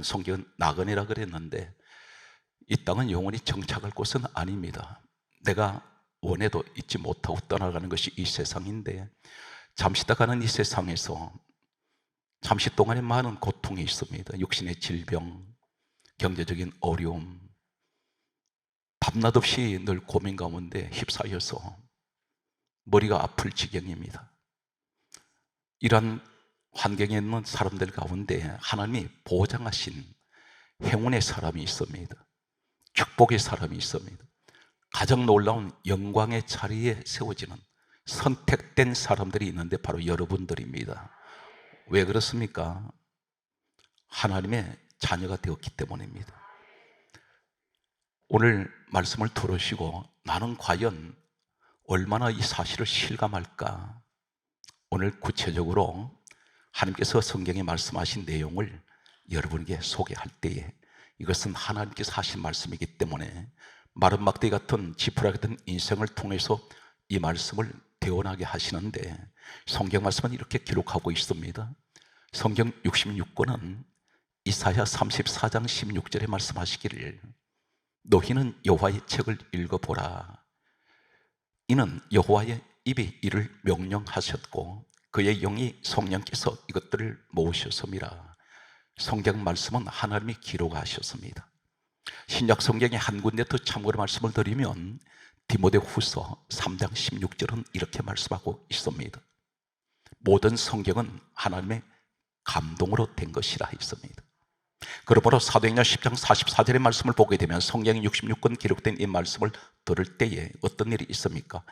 성경은 나그네라 그랬는데 이 땅은 영원히 정착할 곳은 아닙니다. 내가 원해도 잊지 못하고 떠나가는 것이 이 세상인데, 잠시 가는 이 세상에서 잠시 동안에 많은 고통이 있습니다. 육신의 질병, 경제적인 어려움, 밤낮 없이 늘 고민 가운데 휩싸여서 머리가 아플 지경입니다. 이러한 환경에 있는 사람들 가운데 하나님이 보장하신 행운의 사람이 있습니다. 축복의 사람이 있습니다. 가장 놀라운 영광의 자리에 세워지는 선택된 사람들이 있는데 바로 여러분들입니다. 왜 그렇습니까? 하나님의 자녀가 되었기 때문입니다. 오늘 말씀을 들으시고 나는 과연 얼마나 이 사실을 실감할까? 오늘 구체적으로 하나님께서 성경에 말씀하신 내용을 여러분에게 소개할 때에 이것은 하나님께서 하신 말씀이기 때문에 마른 막대 같은 지푸라기 같은 인생을 통해서 이 말씀을 대원하게 하시는데, 성경 말씀은 이렇게 기록하고 있습니다. 성경 66권은 이사야 34장 16절에 말씀하시기를, 너희는 여호와의 책을 읽어보라. 이는 여호와의 입이 이를 명령하셨고 그의 영이 성령께서 이것들을 모으셨음이라. 성경 말씀은 하나님이 기록하셨습니다. 신약 성경의 한 군데 더 참고로 말씀을 드리면 디모데후서 3장 16절은 이렇게 말씀하고 있습니다. 모든 성경은 하나님의 감동으로 된 것이라 했습니다. 그러므로 사도행전 10장 44절의 말씀을 보게 되면 성경 66권 기록된 이 말씀을 들을 때에 어떤 일이 있습니까?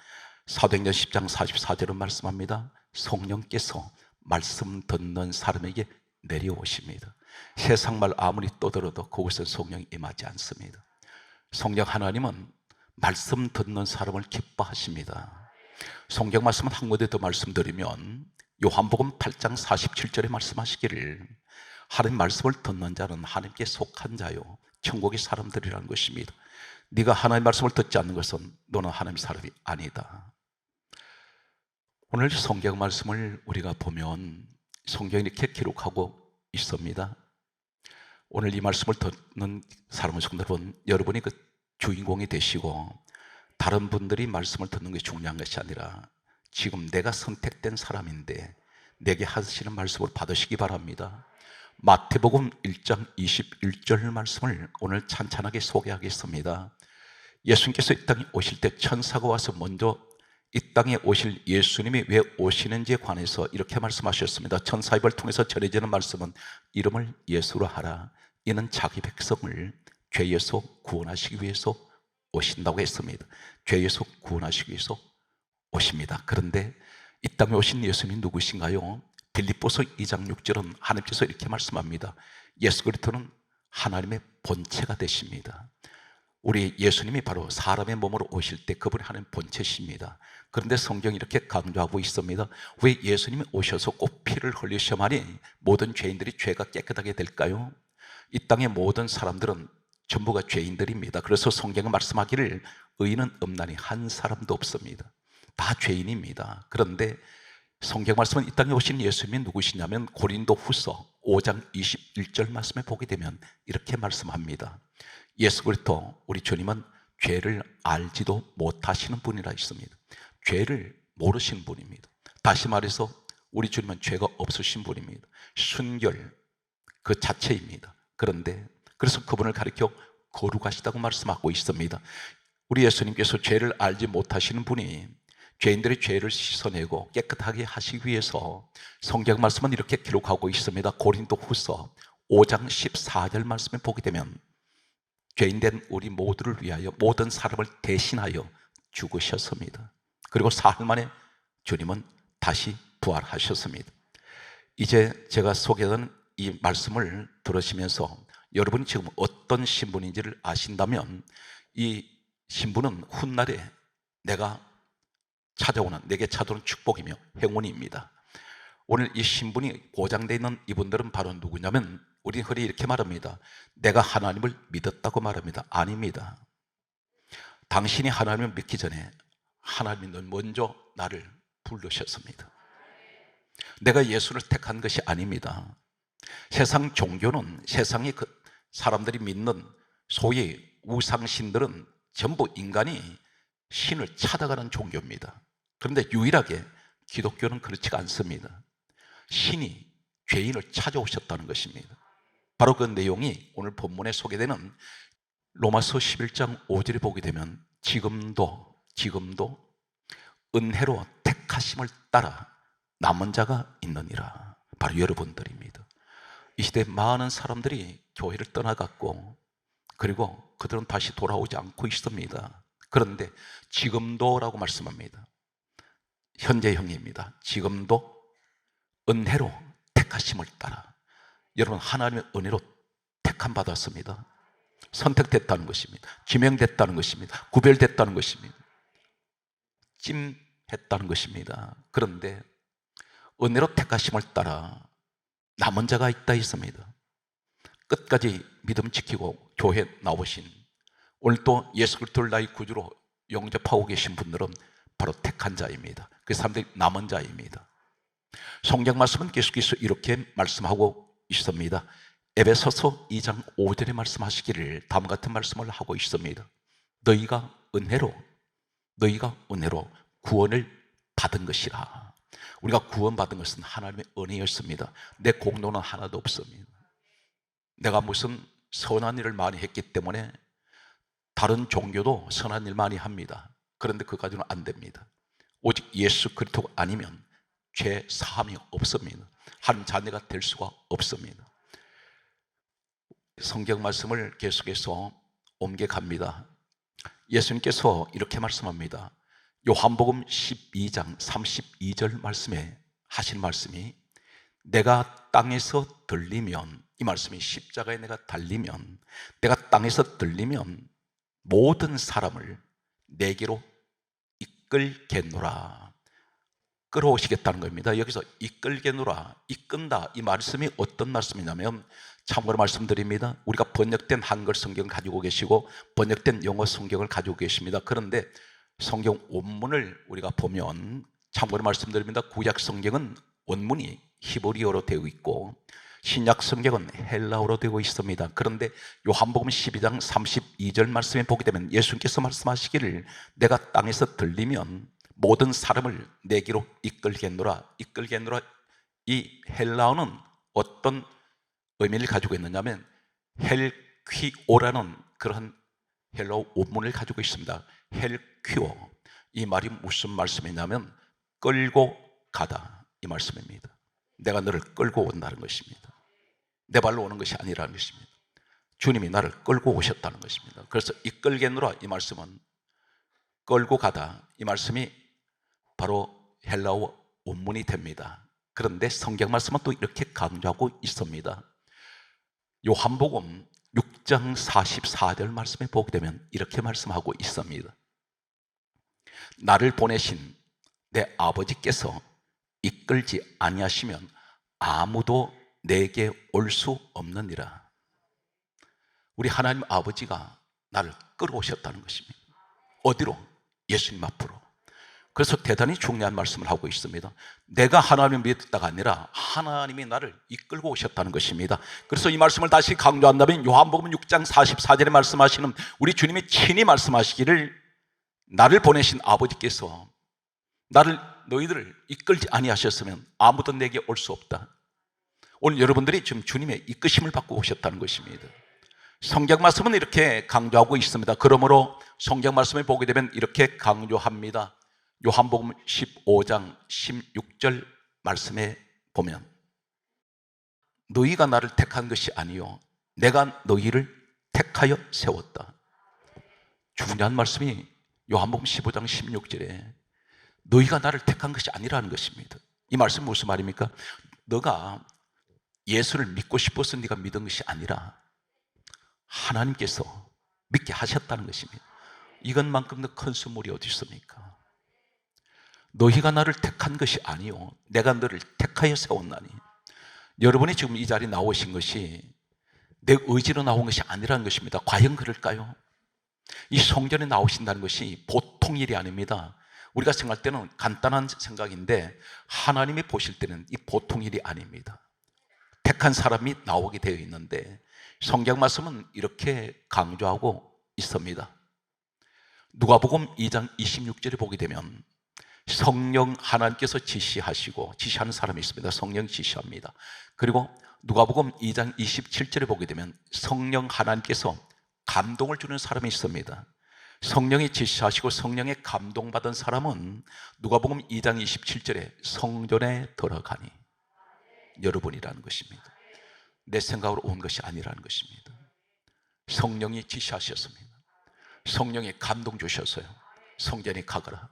사도행전 10장 44절은 말씀합니다. 성령께서 말씀 듣는 사람에게 내려오십니다. 세상말 아무리 떠들어도 그곳에 성령이 임하지 않습니다. 성령 하나님은 말씀 듣는 사람을 기뻐하십니다. 성경 말씀은 한 군데 더 말씀드리면 요한복음 8장 47절에 말씀하시기를, 하나님 말씀을 듣는 자는 하나님께 속한 자요 천국의 사람들이라는 것입니다. 네가 하나님 말씀을 듣지 않는 것은 너는 하나님 사람이 아니다. 오늘 성경 말씀을 우리가 보면 성경이 이렇게 기록하고 있습니다. 오늘 이 말씀을 듣는 사람은 여러분이 그 주인공이 되시고 다른 분들이 말씀을 듣는 게 중요한 것이 아니라 지금 내가 선택된 사람인데 내게 하시는 말씀을 받으시기 바랍니다. 마태복음 1장 21절 말씀을 오늘 찬찬하게 소개하겠습니다. 예수님께서 이 땅에 오실 때 천사가 와서 먼저 이 땅에 오실 예수님이 왜 오시는지에 관해서 이렇게 말씀하셨습니다. 천사의 입을 통해서 전해지는 말씀은 이름을 예수로 하라. 이는 자기 백성을 죄에서 구원하시기 위해서 오신다고 했습니다. 죄에서 구원하시기 위해서 오십니다. 그런데 이 땅에 오신 예수님이 누구신가요? 빌립보서 2장 6절은 하나님께서 이렇게 말씀합니다. 예수 그리스도는 하나님의 본체가 되십니다. 우리 예수님이 바로 사람의 몸으로 오실 때 그분이 하나님 본체십니다. 그런데 성경이 이렇게 강조하고 있습니다. 왜 예수님이 오셔서 꼭 피를 흘리셔야만이 모든 죄인들이 죄가 깨끗하게 될까요? 이 땅의 모든 사람들은 전부가 죄인들입니다. 그래서 성경은 말씀하기를 의인은 없나니 한 사람도 없습니다. 다 죄인입니다. 그런데 성경 말씀은 이 땅에 오신 예수님이 누구시냐면 고린도후서 5장 21절 말씀에 보게 되면 이렇게 말씀합니다. 예수 그리스도 우리 주님은 죄를 알지도 못하시는 분이라 있습니다. 죄를 모르신 분입니다. 다시 말해서 우리 주님은 죄가 없으신 분입니다. 순결 그 자체입니다. 그런데 그래서 그분을 가리켜 거룩하시다고 말씀하고 있습니다. 우리 예수님께서 죄를 알지 못하시는 분이 죄인들의 죄를 씻어내고 깨끗하게 하시기 위해서 성경 말씀은 이렇게 기록하고 있습니다. 고린도후서 5장 14절 말씀에 보게 되면 죄인된 우리 모두를 위하여 모든 사람을 대신하여 죽으셨습니다. 그리고 사흘 만에 주님은 다시 부활하셨습니다. 이제 제가 소개한 이 말씀을 들으시면서 여러분이 지금 어떤 신분인지를 아신다면 이 신분은 훗날에 내게 찾아오는 축복이며 행운입니다. 오늘 이 신분이 고장되어 있는 이분들은 바로 누구냐면 우리 흔히 이렇게 말합니다. 내가 하나님을 믿었다고 말합니다. 아닙니다. 당신이 하나님을 믿기 전에 하나님은 먼저 나를 부르셨습니다. 내가 예수를 택한 것이 아닙니다. 세상 종교는 세상의 사람들이 믿는 소위 우상신들은 전부 인간이 신을 찾아가는 종교입니다. 그런데 유일하게 기독교는 그렇지가 않습니다. 신이 죄인을 찾아오셨다는 것입니다. 바로 그 내용이 오늘 본문에 소개되는 로마서 11장 5절에 보게 되면 지금도 은혜로 택하심을 따라 남은 자가 있느니라. 바로 여러분들입니다. 이 시대에 많은 사람들이 교회를 떠나갔고 그리고 그들은 다시 돌아오지 않고 있습니다. 그런데 지금도라고 말씀합니다. 현재형입니다. 지금도 은혜로 택하심을 따라. 여러분, 하나님의 은혜로 택함 받았습니다. 선택됐다는 것입니다. 지명됐다는 것입니다. 구별됐다는 것입니다. 찜했다는 것입니다. 그런데 은혜로 택하심을 따라 남은 자가 있다 했습니다. 끝까지 믿음 지키고 교회 나오신, 오늘도 예수 그리스도를 나의 구주로 영접하고 계신 분들은 바로 택한 자입니다. 그 사람들이 남은 자입니다. 성경 말씀은 계속해서 이렇게 말씀하고 있습니다. 에베소서 2장 5절에 말씀하시기를 다음과 같은 말씀을 하고 있습니다. 너희가 은혜로 구원을 받은 것이라. 우리가 구원받은 것은 하나님의 은혜였습니다. 내 공로는 하나도 없습니다. 내가 무슨 선한 일을 많이 했기 때문에 다른 종교도 선한 일 많이 합니다. 그런데 그까지는 안 됩니다. 오직 예수 그리스도가 아니면 죄 사함이 없습니다. 하나님 자녀가 될 수가 없습니다. 성경 말씀을 계속해서 옮겨갑니다. 예수님께서 이렇게 말씀합니다. 요한복음 12장 32절 말씀에 하신 말씀이 내가 땅에서 들리면, 이 말씀이 십자가에 내가 달리면, 내가 땅에서 들리면 모든 사람을 내게로 이끌겠노라. 끌어오시겠다는 겁니다. 여기서 이끌겠노라, 이끈다, 이 말씀이 어떤 말씀이냐면, 참고로 말씀드립니다. 우리가 번역된 한글 성경을 가지고 계시고 번역된 영어 성경을 가지고 계십니다. 그런데 성경 원문을 우리가 보면, 참고로 말씀드립니다. 구약 성경은 원문이 히브리어로 되어 있고 신약 성경은 헬라어로 되어 있습니다. 그런데 요한복음 12장 32절 말씀에 보게 되면 예수님께서 말씀하시기를 내가 땅에서 들리면 모든 사람을 내게로 이끌겠노라. 이 헬라어는 어떤 의미를 가지고 있느냐면 헬퀴오라는 그런 헬라어 원문을 가지고 있습니다. 헬퀴오, 이 말이 무슨 말씀이냐면 끌고 가다, 이 말씀입니다. 내가 너를 끌고 온다는 것입니다. 내 발로 오는 것이 아니라는 것입니다. 주님이 나를 끌고 오셨다는 것입니다. 그래서 이끌겠노라, 이 말씀은 끌고 가다, 이 말씀이 바로 헬라어 원문이 됩니다. 그런데 성경 말씀은 또 이렇게 강조하고 있습니다. 요한복음 6장 44절 말씀에 보게 되면 이렇게 말씀하고 있습니다. 나를 보내신 내 아버지께서 이끌지 아니하시면 아무도 내게 올 수 없느니라. 우리 하나님 아버지가 나를 끌어오셨다는 것입니다. 어디로? 예수님 앞으로. 그래서 대단히 중요한 말씀을 하고 있습니다. 내가 하나님을 믿었다가 아니라 하나님이 나를 이끌고 오셨다는 것입니다. 그래서 이 말씀을 다시 강조한다면 요한복음 6장 44절에 말씀하시는 우리 주님이 친히 말씀하시기를 나를 보내신 아버지께서 너희들을 이끌지 아니하셨으면 아무도 내게 올 수 없다. 오늘 여러분들이 지금 주님의 이끄심을 받고 오셨다는 것입니다. 성경 말씀은 이렇게 강조하고 있습니다. 그러므로 성경 말씀을 보게 되면 이렇게 강조합니다. 요한복음 15장 16절 말씀에 보면 너희가 나를 택한 것이 아니요 내가 너희를 택하여 세웠다. 중요한 말씀이 요한복음 15장 16절에 너희가 나를 택한 것이 아니라는 것입니다. 이 말씀은 무슨 말입니까? 너가 예수를 믿고 싶어서 네가 믿은 것이 아니라 하나님께서 믿게 하셨다는 것입니다. 이것만큼 더 큰 선물이 어디 있습니까? 너희가 나를 택한 것이 아니요 내가 너를 택하여 세웠나니. 여러분이 지금 이 자리에 나오신 것이 내 의지로 나온 것이 아니라는 것입니다. 과연 그럴까요? 이 성전에 나오신다는 것이 보통 일이 아닙니다. 우리가 생각할 때는 간단한 생각인데 하나님이 보실 때는 이 보통 일이 아닙니다. 택한 사람이 나오게 되어 있는데 성경 말씀은 이렇게 강조하고 있습니다. 누가복음 2장 26절에 보게 되면 성령 하나님께서 지시하는 사람이 있습니다. 성령 지시합니다. 그리고 누가복음 2장 27절에 보게 되면 성령 하나님께서 감동을 주는 사람이 있습니다. 성령이 지시하시고 성령의 감동받은 사람은 누가복음 2장 27절에 성전에 들어가니 여러분이라는 것입니다. 내 생각으로 온 것이 아니라는 것입니다. 성령이 지시하셨습니다. 성령이 감동 주셨어요. 성전에 가거라.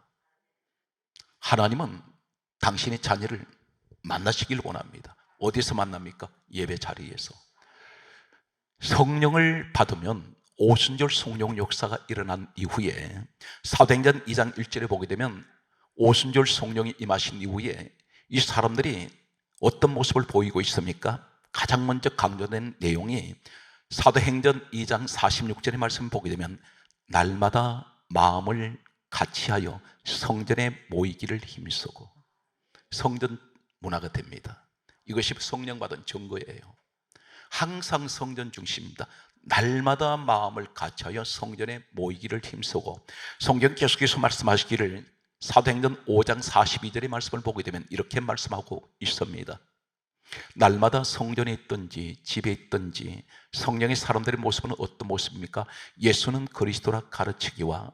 하나님은 당신의 자녀를 만나시길 원합니다. 어디서 만납니까? 예배 자리에서. 성령을 받으면 오순절 성령 역사가 일어난 이후에 사도행전 2장 1절에 보게 되면 오순절 성령이 임하신 이후에 이 사람들이 어떤 모습을 보이고 있습니까? 가장 먼저 강조된 내용이 사도행전 2장 46절의 말씀을 보게 되면 날마다 마음을 같이하여 성전에 모이기를 힘쓰고 성전 문화가 됩니다. 이것이 성령 받은 증거예요. 항상 성전 중심입니다. 날마다 마음을 같이하여 성전에 모이기를 힘쓰고 성경 계속해서 말씀하시기를 사도행전 5장 42절의 말씀을 보게 되면 이렇게 말씀하고 있습니다. 날마다 성전에 있든지 집에 있든지 성령의 사람들의 모습은 어떤 모습입니까? 예수는 그리스도라 가르치기와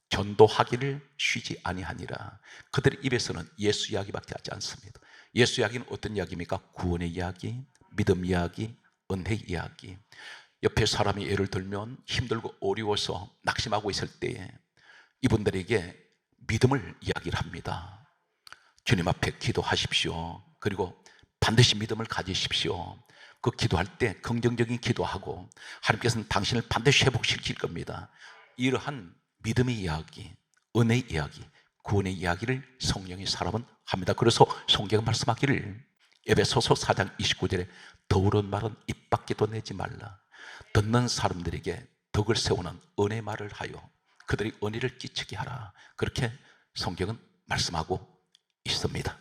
전도하기를 쉬지 아니하니라. 그들의 입에서는 예수 이야기밖에 하지 않습니다. 예수 이야기는 어떤 이야기입니까? 구원의 이야기, 믿음 이야기, 은혜 이야기. 옆에 사람이 예를 들면 힘들고 어려워서 낙심하고 있을 때에 이분들에게 믿음을 이야기를 합니다. 주님 앞에 기도하십시오. 그리고 반드시 믿음을 가지십시오. 그 기도할 때 긍정적인 기도하고 하나님께서는 당신을 반드시 회복시킬 겁니다. 이러한 믿음의 이야기, 은혜의 이야기, 구원의 이야기를 성령의 사람은 합니다. 그래서 성경은 말씀하기를 에베소서 4장 29절에 더러운 말은 입 밖에도 내지 말라. 듣는 사람들에게 덕을 세우는 은혜 말을 하여 그들이 은혜를 끼치게 하라. 그렇게 성경은 말씀하고 있습니다.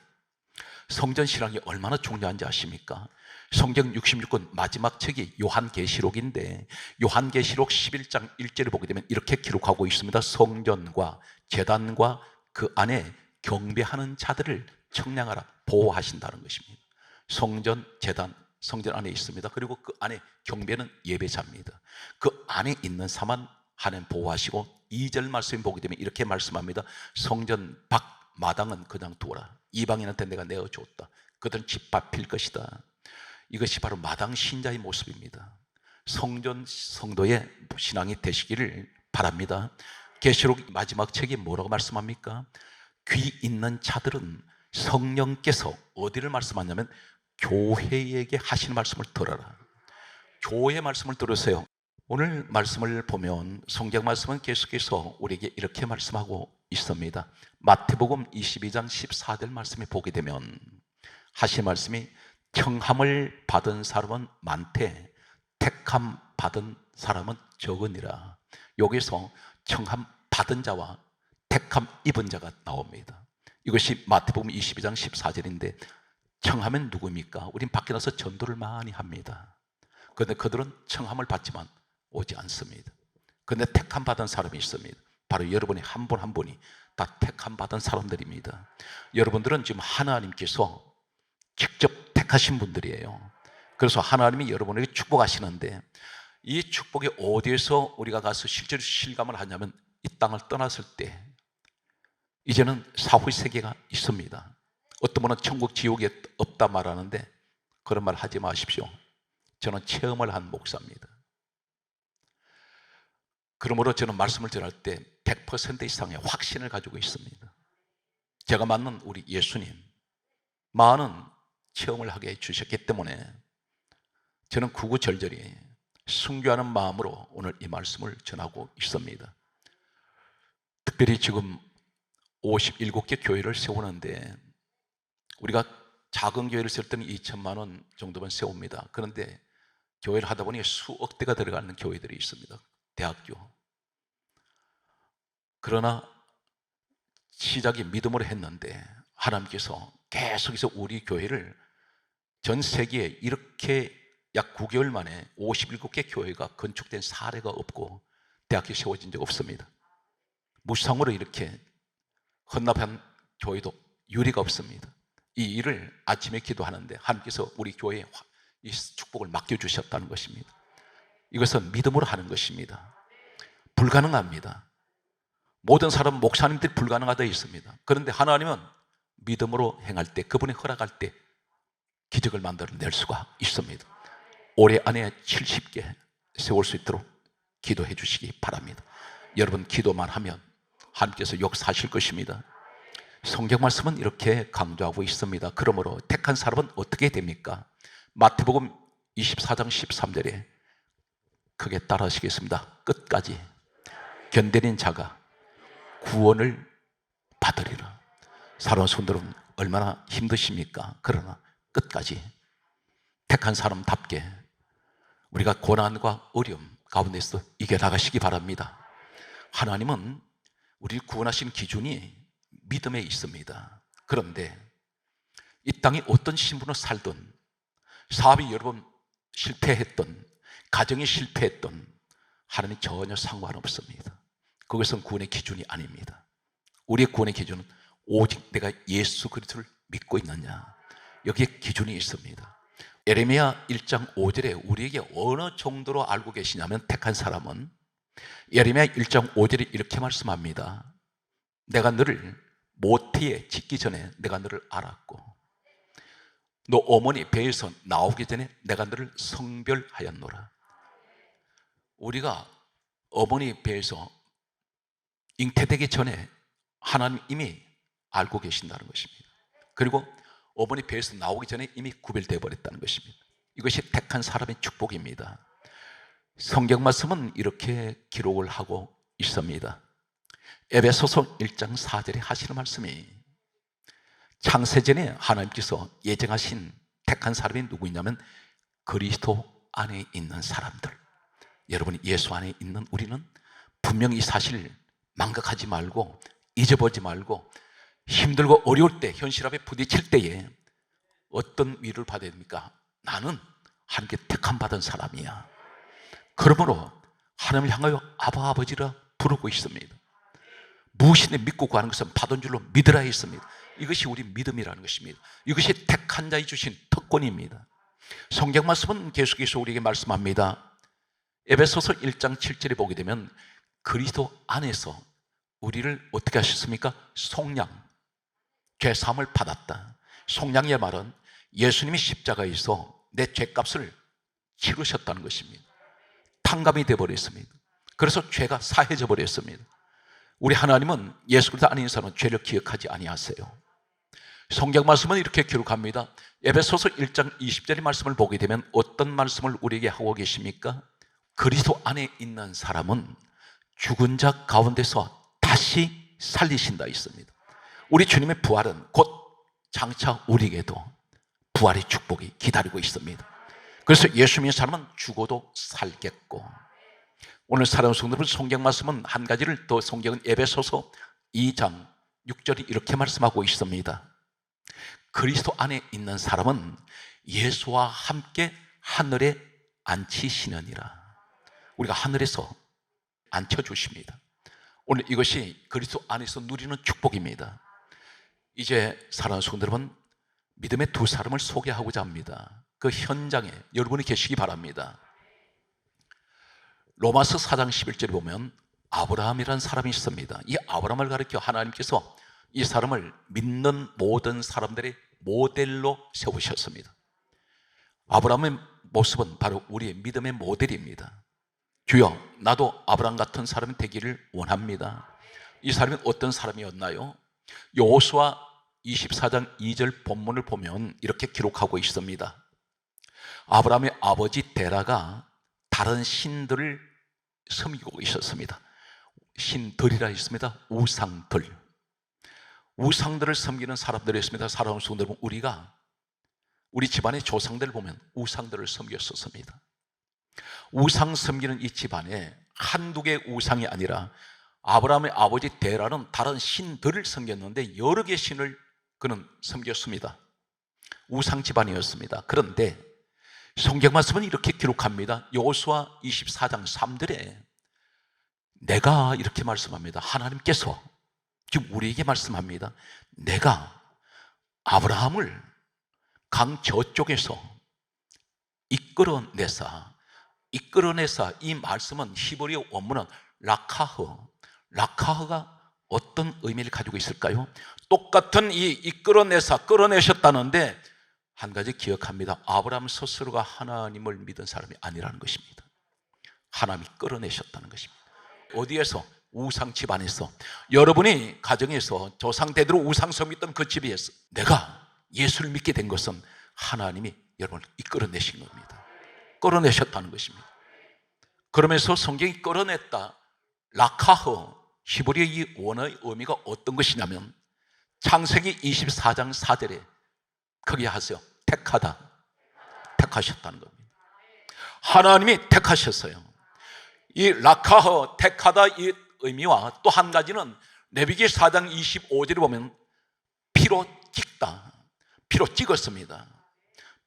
성전 신앙이 얼마나 중요한지 아십니까? 성경 66권 마지막 책이 요한계시록인데 요한계시록 11장 1절을 보게 되면 이렇게 기록하고 있습니다. 성전과 제단과 그 안에 경배하는 자들을 청량하라, 보호하신다는 것입니다. 성전, 제단, 성전 안에 있습니다. 그리고 그 안에 경배는 예배자입니다. 그 안에 있는 사만 하나님 보호하시고 2절 말씀 보게 되면 이렇게 말씀합니다. 성전 밖 마당은 그냥 두어라. 이방인한테 내가 내어줬다. 그들은 집 밟힐 것이다. 이것이 바로 마당 신자의 모습입니다. 성전 성도의 신앙이 되시기를 바랍니다. 계시록 마지막 책이 뭐라고 말씀합니까? 귀 있는 자들은 성령께서 어디를 말씀하냐면 교회에게 하시는 말씀을 들어라. 교회의 말씀을 들으세요. 오늘 말씀을 보면 성경 말씀은 계속해서 우리에게 이렇게 말씀하고 있습니다. 마태복음 22장 14절 말씀에 보게 되면 하신 말씀이 청함을 받은 사람은 많되 택함 받은 사람은 적으니라. 여기서 청함 받은 자와 택함 입은 자가 나옵니다. 이것이 마태복음 22장 14절인데 청하면 누구입니까? 우린 밖에 나서 전도를 많이 합니다. 그런데 그들은 청함을 받지만 오지 않습니다. 그런데 택함 받은 사람이 있습니다. 바로 여러분이 한 분 한 분이 다 택함 받은 사람들입니다. 여러분들은 지금 하나님께서 직접 택하신 분들이에요. 그래서 하나님이 여러분에게 축복하시는데 이 축복이 어디에서 우리가 가서 실제로 실감을 하냐면 이 땅을 떠났을 때 이제는 사후의 세계가 있습니다. 어떤 분은 천국 지옥이 없다 말하는데 그런 말 하지 마십시오. 저는 체험을 한 목사입니다. 그러므로 저는 말씀을 전할 때 100% 이상의 확신을 가지고 있습니다. 제가 만난 우리 예수님 많은 체험을 하게 해주셨기 때문에 저는 구구절절히 순교하는 마음으로 오늘 이 말씀을 전하고 있습니다. 특별히 지금 57개 교회를 세우는데 우리가 작은 교회를 세울 때는 2천만 원 정도만 세웁니다. 그런데 교회를 하다 보니 수억 대가 들어가는 교회들이 있습니다. 대학교. 그러나 시작이 믿음으로 했는데 하나님께서 계속해서 우리 교회를 전 세계에 이렇게 약 9개월 만에 57개 교회가 건축된 사례가 없고 대학교 세워진 적 없습니다. 무상으로 이렇게 헌납한 교회도 유례가 없습니다. 이 일을 아침에 기도하는데 하나님께서 우리 교회에 이 축복을 맡겨주셨다는 것입니다. 이것은 믿음으로 하는 것입니다. 불가능합니다. 모든 사람, 목사님들이 불가능하다 있습니다. 그런데 하나님은 믿음으로 행할 때, 그분이 허락할 때 기적을 만들어낼 수가 있습니다. 올해 안에 70개 세울 수 있도록 기도해 주시기 바랍니다. 여러분 기도만 하면 하나님께서 역사하실 것입니다. 성경 말씀은 이렇게 강조하고 있습니다. 그러므로 택한 사람은 어떻게 됩니까? 마태복음 24장 13절에 크게 따라하시겠습니다. 끝까지 견디는 자가 구원을 받으리라. 사랑하는 성도는 얼마나 힘드십니까? 그러나 끝까지 택한 사람답게 우리가 고난과 어려움 가운데서 이겨나가시기 바랍니다. 하나님은 우리를 구원하신 기준이 믿음에 있습니다. 그런데 이 땅에 어떤 신분으로 살든, 사업이 여러 번 실패했던, 가정이 실패했던 하나님 전혀 상관없습니다. 그것은 구원의 기준이 아닙니다. 우리의 구원의 기준은 오직 내가 예수 그리스도를 믿고 있느냐, 여기에 기준이 있습니다. 예레미야 1장 5절에 우리에게 어느 정도로 알고 계시냐면, 택한 사람은 예레미야 1장 5절에 이렇게 말씀합니다. 내가 너를 모태에 짓기 전에 내가 너를 알았고, 너 어머니 배에서 나오기 전에 내가 너를 성별하였노라. 우리가 어머니 배에서 잉태되기 전에 하나님 이미 알고 계신다는 것입니다. 그리고 어머니 배에서 나오기 전에 이미 구별되어 버렸다는 것입니다. 이것이 택한 사람의 축복입니다. 성경 말씀은 이렇게 기록을 하고 있습니다. 에베소서 1장 4절에 하시는 말씀이, 창세전에 하나님께서 예정하신 택한 사람이 누구냐면 그리스도 안에 있는 사람들. 여러분이 예수 안에 있는 우리는 분명히 이 사실 망각하지 말고, 잊어버리지 말고, 힘들고 어려울 때, 현실 앞에 부딪힐 때에 어떤 위로를 받아야 됩니까? 나는 하나님께 택함 받은 사람이야. 그러므로 하나님을 향하여 아바 아버지라 부르고 있습니다. 무엇이든 믿고 구하는 것은 받은 줄로 믿으라 했습니다. 이것이 우리 믿음이라는 것입니다. 이것이 택한 자의 주신 특권입니다. 성경 말씀은 계속해서 우리에게 말씀합니다. 에베소서 1장 7절에 보게 되면 그리스도 안에서 우리를 어떻게 하셨습니까? 속량, 죄사함을 받았다. 속량의 말은 예수님이 십자가에서 내 죄값을 치르셨다는 것입니다. 탕감이 되어버렸습니다. 그래서 죄가 사해져 버렸습니다. 우리 하나님은 예수 그리스도 안에 있는 사람은 죄를 기억하지 아니하세요. 성경 말씀은 이렇게 기록합니다. 에베소서 1장 20절의 말씀을 보게 되면 어떤 말씀을 우리에게 하고 계십니까? 그리스도 안에 있는 사람은 죽은 자 가운데서 다시 살리신다 있습니다. 우리 주님의 부활은 곧 장차 우리에게도 부활의 축복이 기다리고 있습니다. 그래서 예수 믿는 사람은 죽어도 살겠고, 오늘 사랑하는 성도들, 성경 말씀은 한 가지를 더, 성경은 에베소서 2장 6절이 이렇게 말씀하고 있습니다. 그리스도 안에 있는 사람은 예수와 함께 하늘에 앉히시느니라. 우리가 하늘에서 앉혀주십니다. 오늘 이것이 그리스도 안에서 누리는 축복입니다. 이제 사랑하는 성도 여러분, 믿음의 두 사람을 소개하고자 합니다. 그 현장에 여러분이 계시기 바랍니다. 로마서 4장 11절에 보면 아브라함이라는 사람이 있습니다. 이 아브라함을 가리켜 하나님께서 이 사람을 믿는 모든 사람들의 모델로 세우셨습니다. 아브라함의 모습은 바로 우리의 믿음의 모델입니다. 주여, 나도 아브라함 같은 사람이 되기를 원합니다. 이 사람이 어떤 사람이었나요? 여호수아 24장 2절 본문을 보면 이렇게 기록하고 있습니다. 아브라함의 아버지 데라가 다른 신들을 섬기고 있었습니다. 신들이라 했습니다. 우상들. 우상들을 섬기는 사람들이었습니다. 사랑하는 성도 여러분, 우리가 우리 집안의 조상들을 보면 우상들을 섬겼었습니다. 우상 섬기는 이 집안에 한두 개의 우상이 아니라 아브라함의 아버지 데라는 다른 신들을 섬겼는데 여러 개의 신을 그는 섬겼습니다. 우상 집안이었습니다. 그런데 성경 말씀은 이렇게 기록합니다. 여호수아 24장 3절에 내가 이렇게 말씀합니다. 하나님께서 지금 우리에게 말씀합니다. 내가 아브라함을 강 저쪽에서 이끌어내사, 이 말씀은 히브리어 원문은 라카흐가 어떤 의미를 가지고 있을까요? 똑같은 이 이끌어내사, 끌어내셨다는데 한 가지 기억합니다. 아브라함 스스로가 하나님을 믿은 사람이 아니라는 것입니다. 하나님이 끌어내셨다는 것입니다. 어디에서? 우상 집안에서. 여러분이 가정에서 조상 대대로 우상성 믿던 그 집에서 내가 예수를 믿게 된 것은 하나님이 여러분을 이끌어내신 겁니다. 끌어내셨다는 것입니다. 그러면서 성경이 끌어냈다, 라카흐, 히브리어 이 원어의 의미가 어떤 것이냐면 창세기 24장 4절에 거기 하세요. 택하다, 택하셨다는 겁니다. 하나님이 택하셨어요. 이 라카흐, 택하다 이 의미와 또 한 가지는 레위기 4장 25절에 보면 피로 찍다, 피로 찍었습니다.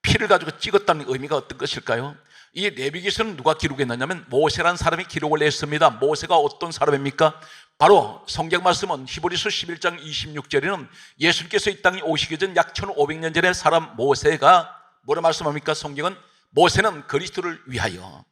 피를 가지고 찍었다는 의미가 어떤 것일까요? 이 레위기서는 누가 기록했느냐면 모세라는 사람이 기록을 했습니다. 모세가 어떤 사람입니까? 바로 성경 말씀은 히브리서 11장 26절에는 예수님께서 이 땅에 오시기 전 약 1500년 전의 사람 모세가 뭐라 말씀합니까? 성경은 모세는 그리스도를 위하여,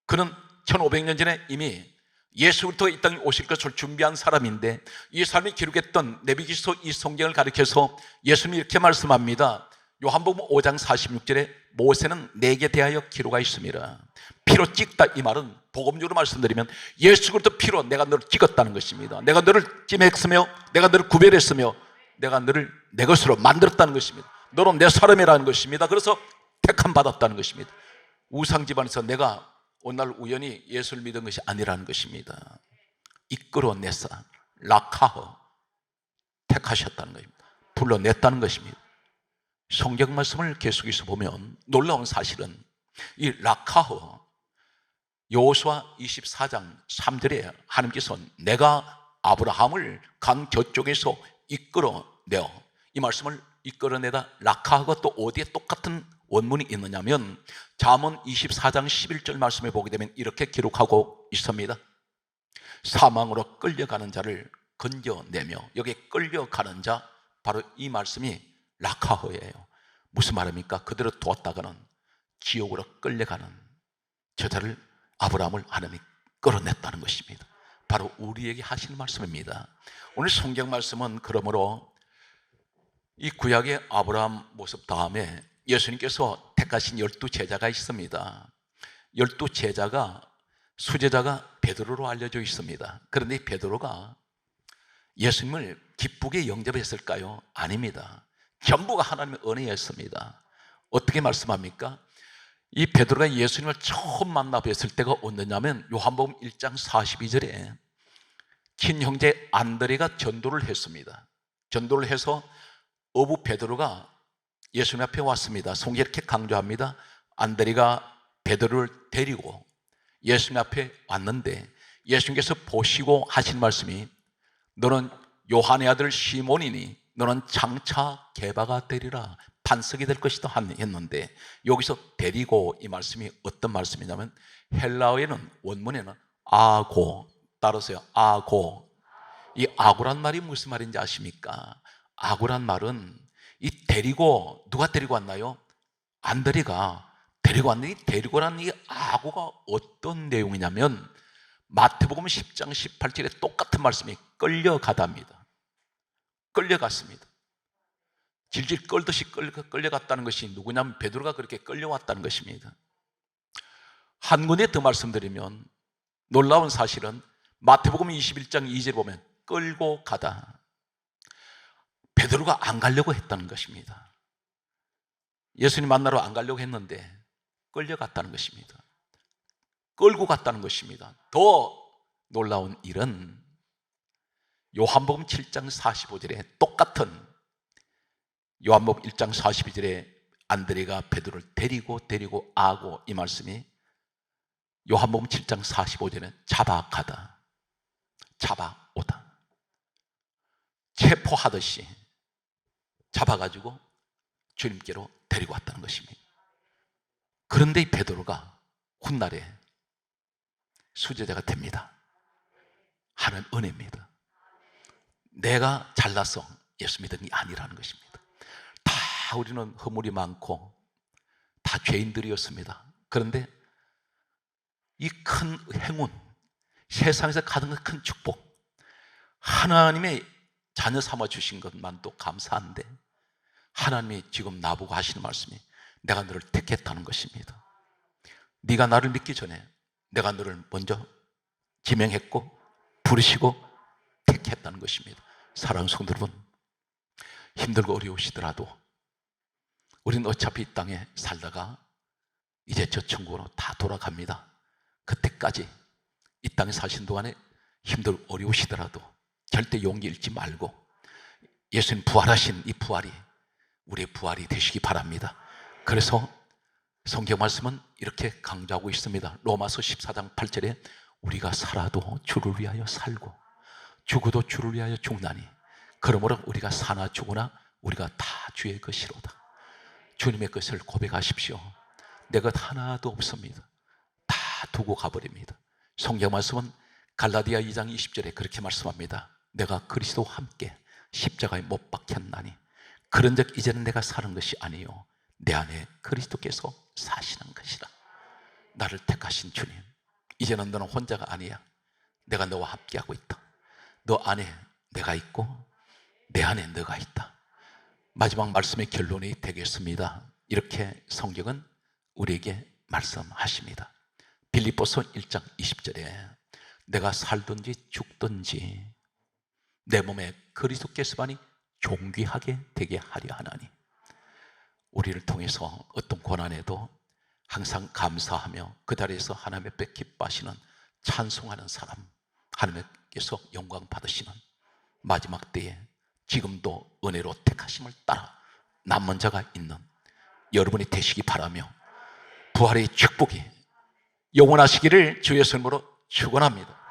그는 1500년 전에 이미 예수 그리스도가 이 땅에 오실 것을 준비한 사람인데, 이 사람이 기록했던 레위기서 이 성경을 가리켜서 예수님이 이렇게 말씀합니다. 요한복음 5장 46절에 모세는 내게 대하여 기록하였습니다. 피로 찍다, 이 말은 복음적으로 말씀드리면 예수 그리스도 피로 내가 너를 찍었다는 것입니다. 내가 너를 찜했으며 내가 너를 구별했으며 내가 너를 내 것으로 만들었다는 것입니다. 너는 내 사람이라는 것입니다. 그래서 택함 받았다는 것입니다. 우상 집안에서 내가 오늘 우연히 예수를 믿은 것이 아니라는 것입니다. 이끌어내사, 라카흐, 택하셨다는 것입니다. 불러냈다는 것입니다. 성경 말씀을 계속해서 보면 놀라운 사실은 이 라카흐, 여호수아 24장 3절에 하나님께서 내가 아브라함을 강 저쪽에서 이끌어내어, 이 말씀을 이끌어내다, 라카흐가 또 어디에 똑같은 원문이 있느냐면 잠언 24장 11절 말씀에 보게 되면 이렇게 기록하고 있습니다. 사망으로 끌려가는 자를 건져내며, 여기에 끌려가는 자, 바로 이 말씀이 라카흐예요. 무슨 말입니까? 그대로 두었다가는 지옥으로 끌려가는 저자를, 아브라함을 하나님이 끌어냈다는 것입니다. 바로 우리에게 하시는 말씀입니다. 오늘 성경 말씀은 그러므로 이 구약의 아브라함 모습 다음에 예수님께서 택하신 12제자가 있습니다. 12제자가, 수제자가 베드로로 알려져 있습니다. 그런데 이 베드로가 예수님을 기쁘게 영접했을까요? 아닙니다. 전부가 하나님의 은혜였습니다. 어떻게 말씀합니까? 이 베드로가 예수님을 처음 만나 뵀을 때가 언제냐면 요한복음 1장 42절에 친형제 안드레가 전도를 했습니다. 전도를 해서 어부 베드로가 예수님 앞에 왔습니다. 성경이 이렇게 강조합니다. 안드레가 베드로를 데리고 예수님 앞에 왔는데 예수님께서 보시고 하신 말씀이 너는 요한의 아들 시몬이니 너는 장차 게바가 되리라, 반석이 될 것이다 했는데, 여기서 데리고, 이 말씀이 어떤 말씀이냐면 헬라어에는, 원문에는 아고, 따라서요, 아고. 이 아고란 말이 무슨 말인지 아십니까? 아고란 말은 이 데리고, 누가 데리고 왔나요? 안드레가 데리고 왔는데, 이 데리고라는 이 아고가 어떤 내용이냐면 마태복음 10장 18절에 똑같은 말씀이 끌려가답니다. 끌려갔습니다. 질질 끌듯이 끌려갔다는 것이 누구냐면 베드로가 그렇게 끌려왔다는 것입니다. 한 군데 더 말씀드리면 놀라운 사실은 마태복음 21장 2절에 보면 끌고 가다, 베드로가 안 가려고 했다는 것입니다. 예수님 만나러 안 가려고 했는데 끌려갔다는 것입니다. 끌고 갔다는 것입니다. 더 놀라운 일은 요한복음 7장 45절에 똑같은, 요한복음 1장 42절에 안드레가 베드로를 데리고 아고, 이 말씀이 요한복음 7장 45절에 잡아가다, 잡아오다, 체포하듯이 잡아가지고 주님께로 데리고 왔다는 것입니다. 그런데 이 베드로가 훗날에 수제자가 됩니다. 하나님 은혜입니다. 내가 잘나서 예수 믿은 게 아니라는 것입니다. 다 우리는 허물이 많고 다 죄인들이었습니다. 그런데 이 큰 행운, 세상에서 가장 큰 축복, 하나님의 자녀 삼아 주신 것만도 감사한데 하나님이 지금 나보고 하시는 말씀이 내가 너를 택했다는 것입니다. 네가 나를 믿기 전에 내가 너를 먼저 지명했고 부르시고 택했다는 것입니다. 사랑하는 성도 여러분, 힘들고 어려우시더라도 우리는 어차피 이 땅에 살다가 이제 저 천국으로 다 돌아갑니다. 그때까지 이 땅에 사신 동안에 힘들고 어려우시더라도 절대 용기 잃지 말고 예수님 부활하신 이 부활이 우리의 부활이 되시기 바랍니다. 그래서 성경 말씀은 이렇게 강조하고 있습니다. 로마서 14장 8절에 우리가 살아도 주를 위하여 살고 죽어도 주를 위하여 죽나니 그러므로 우리가 사나 죽으나 우리가 다 주의 것이로다. 주님의 것을 고백하십시오. 내 것 하나도 없습니다. 다 두고 가버립니다. 성경 말씀은 갈라디아 2장 20절에 그렇게 말씀합니다. 내가 그리스도와 함께 십자가에 못 박혔나니 그런즉 이제는 내가 사는 것이 아니요 내 안에 그리스도께서 사시는 것이라. 나를 택하신 주님, 이제는 너는 혼자가 아니야. 내가 너와 함께하고 있다. 너 안에 내가 있고 내 안에 너가 있다. 마지막 말씀의 결론이 되겠습니다. 이렇게 성경은 우리에게 말씀하십니다. 빌립보서 1장 20절에 내가 살든지 죽든지 내 몸에 그리스도께서만이 존귀하게 되게 하려 하나니 우리를 통해서 어떤 고난에도 항상 감사하며 그 자리에서 하나님 앞에 기뻐하시는 찬송하는 사람, 하나님께서 영광 받으시는 마지막 때에 지금도 은혜로 택하심을 따라 남은 자가 있는 여러분이 되시기 바라며 부활의 축복이 영원하시기를 주 예수님으로 축원합니다.